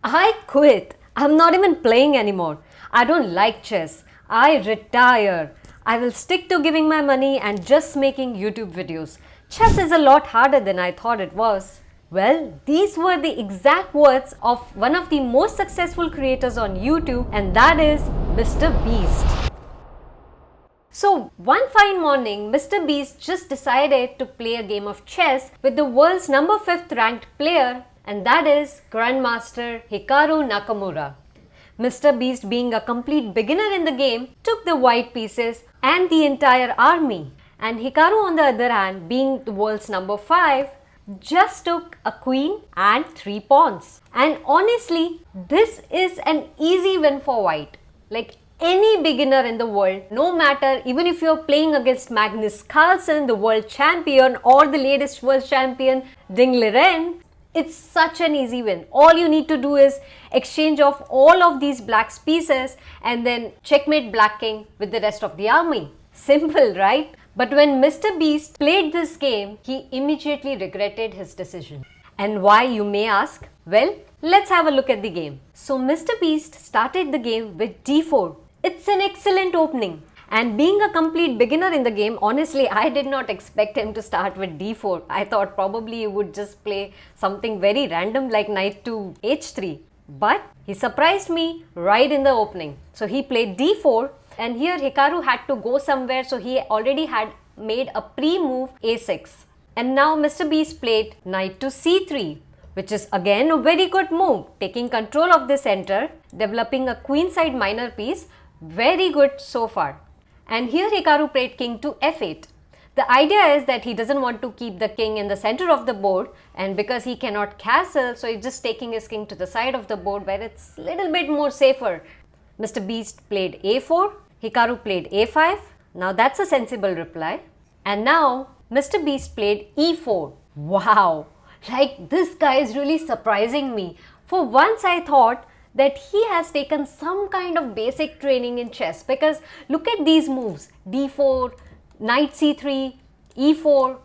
I quit. I'm not even playing anymore. I don't like chess. I retire. I will stick to giving my money and just making YouTube videos. Chess is a lot harder than I thought it was. Well, these were the exact words of one of the most successful creators on YouTube, and that is MrBeast. So, one fine morning, MrBeast just decided to play a game of chess with the world's number 5th ranked player, and that is Grandmaster Hikaru Nakamura. MrBeast, being a complete beginner in the game, took the white pieces and the entire army. And Hikaru, on the other hand, being the world's number 5, just took a queen and 3 pawns. And honestly, this is an easy win for white. Like any beginner in the world, no matter, even if you're playing against Magnus Carlsen, the world champion, or the latest world champion, Ding Liren, it's such an easy win. All you need to do is exchange off all of these black pieces and then checkmate black king with the rest of the army. Simple, right? But when MrBeast played this game, he immediately regretted his decision. And why, you may ask? Well, let's have a look at the game. So MrBeast started the game with d4. It's an excellent opening. And being a complete beginner in the game, honestly, I did not expect him to start with d4. I thought probably he would just play something very random like knight to h3. But he surprised me right in the opening. So he played d4, and here Hikaru had to go somewhere, so he already had made a pre-move a6. And now MrBeast played knight to c3, which is again a very good move, taking control of the center, developing a queenside minor piece. Very good so far. And here Hikaru played king to f8. The idea is that he doesn't want to keep the king in the center of the board, and because he cannot castle, so he's just taking his king to the side of the board where it's a little bit more safer. MrBeast played a4, Hikaru played a5. Now that's a sensible reply. And now MrBeast played e4. Wow, like this guy is really surprising me. For once I thought that he has taken some kind of basic training in chess, because look at these moves: d4, knight c3, e4.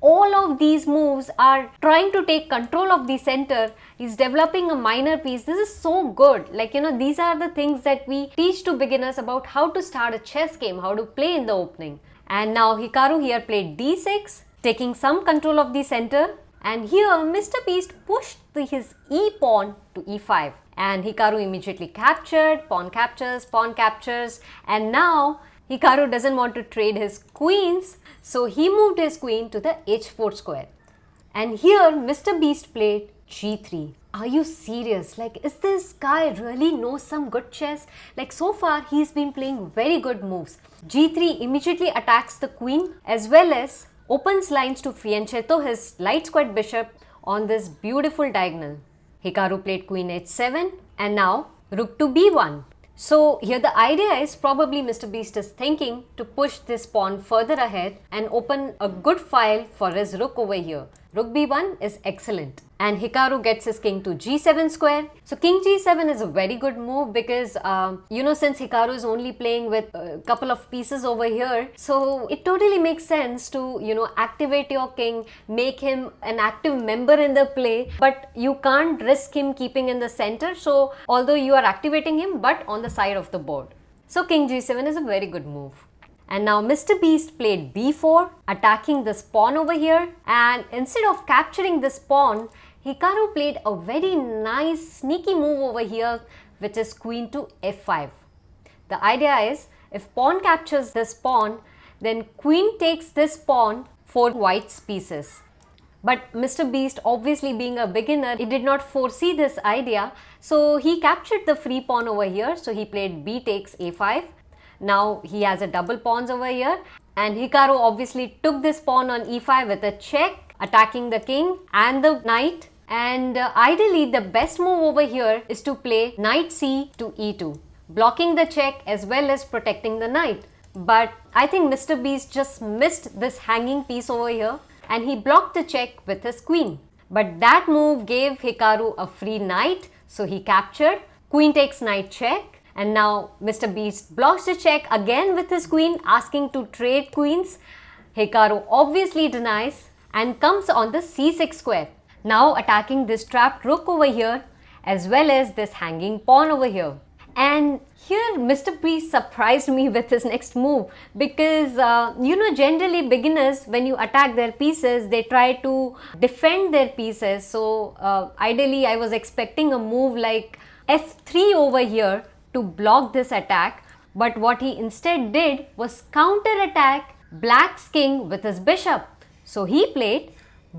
All of these moves are trying to take control of the center. He's developing a minor piece. This is so good. Like, these are the things that we teach to beginners about how to start a chess game, how to play in the opening. And now Hikaru here played d6, taking some control of the center. And here MrBeast pushed his e pawn to e5. And Hikaru immediately captured, pawn captures, and now Hikaru doesn't want to trade his queens, so he moved his queen to the h4 square. And here MrBeast played g3. Are you serious? Like, is this guy really knows some good chess? Like, so far he's been playing very good moves. g3 immediately attacks the queen as well as opens lines to fianchetto his light squared bishop on this beautiful diagonal. Hikaru played queen h7 and now rook to b1. So here the idea is probably MrBeast is thinking to push this pawn further ahead and open a good file for his rook over here. Rook b1 is excellent. And Hikaru gets his king to g7 square. So king g7 is a very good move because, since Hikaru is only playing with a couple of pieces over here, so it totally makes sense to, activate your king, make him an active member in the play, but you can't risk him keeping in the center. So although you are activating him, but on the side of the board. So king g7 is a very good move. And now MrBeast played b4, attacking this pawn over here. And instead of capturing this pawn, Hikaru played a very nice sneaky move over here, which is queen to f5. The idea is, if pawn captures this pawn, then queen takes this pawn for white's pieces. But MrBeast, obviously being a beginner, he did not foresee this idea. So he captured the free pawn over here. So he played b takes a5. Now he has a double pawns over here, and Hikaru obviously took this pawn on e5 with a check, attacking the king and the knight. And ideally the best move over here is to play knight c to e2, blocking the check as well as protecting the knight. But I think MrBeast just missed this hanging piece over here and he blocked the check with his queen. But that move gave Hikaru a free knight, so he captured. Queen takes knight check. And now MrBeast blocks the check again with his queen, asking to trade queens. Hikaru obviously denies and comes on the c6 square. Now attacking this trapped rook over here, as well as this hanging pawn over here. And here MrBeast surprised me with his next move because generally beginners, when you attack their pieces, they try to defend their pieces. So ideally I was expecting a move like f3 over here to block this attack, but what he instead did was counter attack Black's king with his bishop. So he played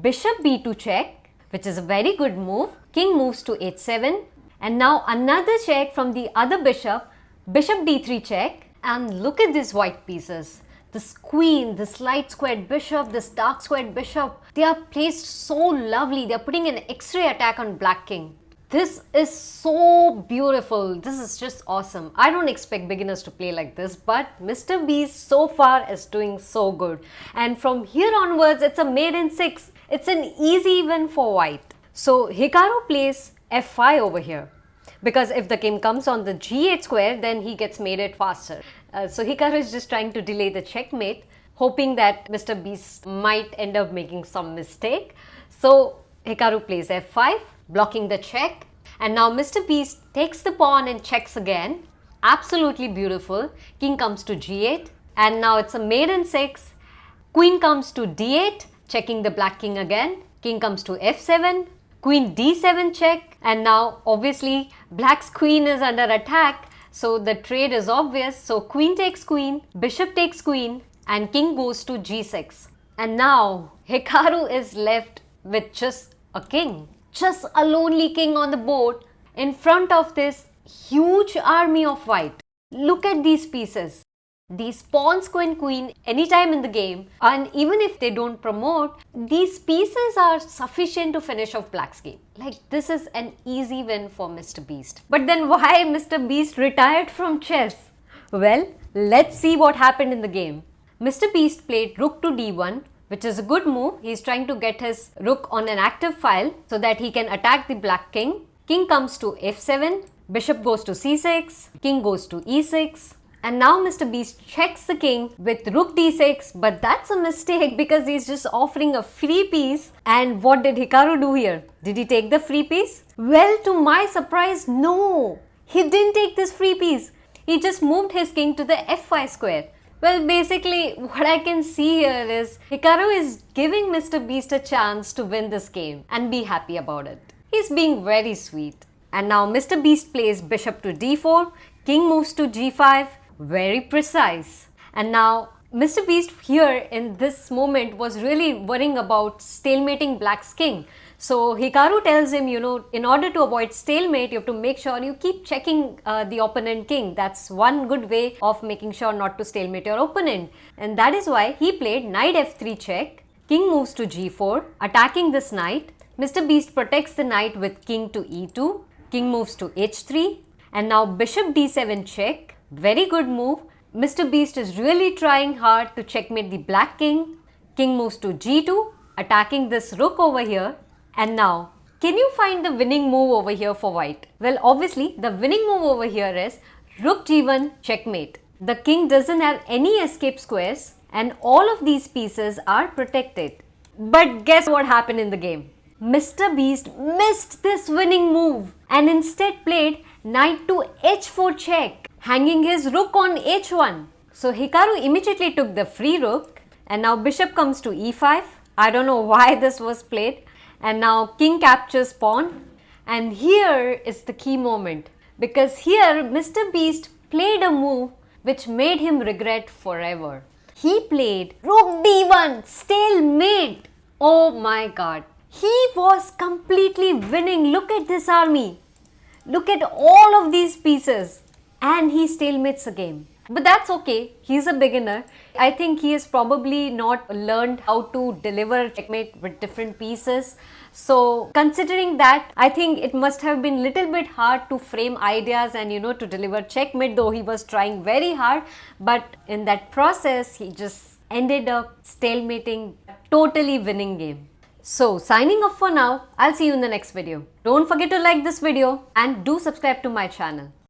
bishop b2 check, which is a very good move. King moves to h7, and now another check from the other bishop, bishop d3 check. And look at these white pieces. This queen, this light squared bishop, this dark squared bishop, they are placed so lovely. They are putting an x-ray attack on Black king. This is so beautiful. This is just awesome. I don't expect beginners to play like this, but MrBeast so far is doing so good. And from here onwards, it's a mate in 6. It's an easy win for white. So Hikaru plays f5 over here, because if the king comes on the g8 square, then he gets mated faster. So Hikaru is just trying to delay the checkmate, hoping that MrBeast might end up making some mistake. So Hikaru plays f5, blocking the check, and now MrBeast takes the pawn and checks again. Absolutely beautiful. King comes to g8, and now it's a mate in 6. Queen comes to d8, checking the Black king again. King comes to f7, queen d7 check, and now obviously Black's queen is under attack, so the trade is obvious. So queen takes queen, bishop takes queen, and king goes to g6. And now Hikaru is left with just a king. Just a lonely king on the board in front of this huge army of white. Look at these pieces. These pawns go in queen anytime in the game, and even if they don't promote, these pieces are sufficient to finish off Black's game. Like, this is an easy win for MrBeast. But then why MrBeast retired from chess? Well, let's see what happened in the game. MrBeast played rook to d1, which is a good move. He's trying to get his rook on an active file so that he can attack the Black king. King comes to f7, bishop goes to c6, king goes to e6. And now MrBeast checks the king with rook d6, but that's a mistake because he's just offering a free piece. And what did Hikaru do here? Did he take the free piece? Well, to my surprise, no. He didn't take this free piece. He just moved his king to the f5 square. Well, basically, what I can see here is Hikaru is giving MrBeast a chance to win this game and be happy about it. He's being very sweet. And now MrBeast plays bishop to d4, king moves to g5, very precise. And now MrBeast here in this moment was really worrying about stalemating Black's king. So Hikaru tells him, in order to avoid stalemate, you have to make sure you keep checking the opponent king. That's one good way of making sure not to stalemate your opponent. And that is why he played knight f3 check, king moves to g4, attacking this knight. MrBeast protects the knight with king to e2, king moves to h3, and now bishop d7 check. Very good move. MrBeast is really trying hard to checkmate the Black king. King moves to g2, attacking this rook over here. And now, can you find the winning move over here for white? Well, obviously, the winning move over here is rook g1 checkmate. The king doesn't have any escape squares and all of these pieces are protected. But guess what happened in the game? MrBeast missed this winning move and instead played knight to h4 check, hanging his rook on h1. So Hikaru immediately took the free rook, and now bishop comes to e5. I don't know why this was played. And now king captures pawn. And here is the key moment, because here MrBeast played a move which made him regret forever. He played rook d1, stalemate. Oh my god. He was completely winning. Look at this army. Look at all of these pieces. And he stalemates the game. But that's okay. He's a beginner. I think he has probably not learned how to deliver checkmate with different pieces. So considering that, I think it must have been a little bit hard to frame ideas and to deliver checkmate, though he was trying very hard. But in that process, he just ended up stalemating a totally winning game. So signing off for now. I'll see you in the next video. Don't forget to like this video and do subscribe to my channel.